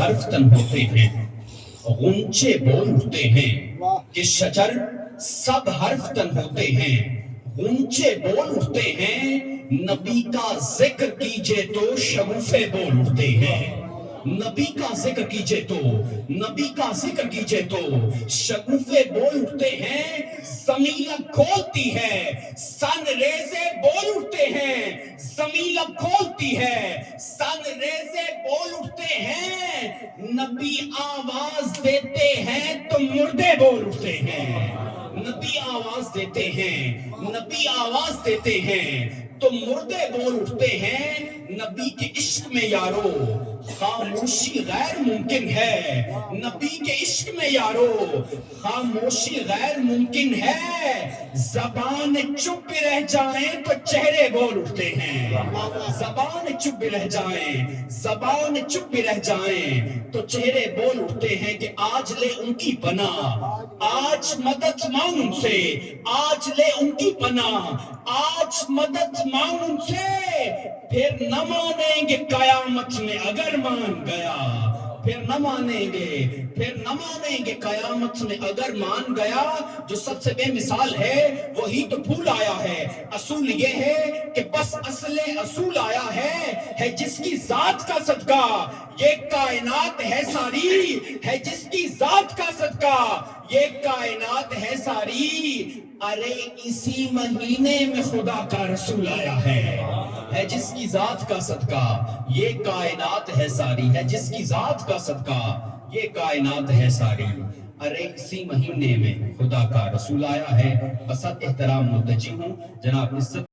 حرف تن ہوتے ہیں، غنچے بول اٹھتے ہیں کہ شجر سب حرف تن ہوتے ہیں، غنچے بول اٹھتے ہیں، نبی کا ذکر کیجئے تو شگوفے بول اٹھتے ہیں، نبی کا ذکر کیجئے تو، نبی کا ذکر کیجئے تو شگوفے بول اٹھتے ہیں، زمین کھولتی ہے سن ریزے بول اٹھتے ہیں، زمین کھولتی ہے سن ریزے بول اٹھتے ہیں، نبی آواز دیتے ہیں تو مردے بول اٹھتے ہیں، نبی آواز دیتے ہیں، نبی آواز دیتے ہیں تو مردے بول اٹھتے ہیں، نبی کے عشق میں یارو خاموشی غیر ممکن ہے، نبی کے عشق میں یارو خاموشی غیر ممکن ہے، زبان چپ رہ جائیں تو چہرے بول اٹھتے ہیں، زبان چپ رہ جائیں، زبان چپ رہ جائیں تو چہرے بول اٹھتے ہیں کہ آج لے ان کی پناہ، آج مدد مانگ ان سے، آج لے ان کی پناہ، آج مدد مانگ ان سے، پھر نہ مانیں گے قیامت میں اگر مان گیا، پھر نہ مانیں گے، پھر نہ مانیں گے قیامت میں اگر مان گیا، جو سب سے بے مثال ہے وہی تو پھول آیا ہے، اصول یہ ہے کہ بس اصل اصول آیا ہے جس کی ذات کا صدقہ یہ کائنات ہے ساری، ہے جس کی ذات کا صدقہ یہ کائنات ہے ساری، ارے اسی مہینے میں خدا کا رسول آیا ہے جس کی ذات کا صدقہ یہ کائنات ہے ساری، ہے جس کی ذات کا صدقہ یہ کائنات ہے ساری، ارے اسی مہینے میں خدا کا رسول آیا ہے۔ بس احترام ملتجی ہوں جناب عزت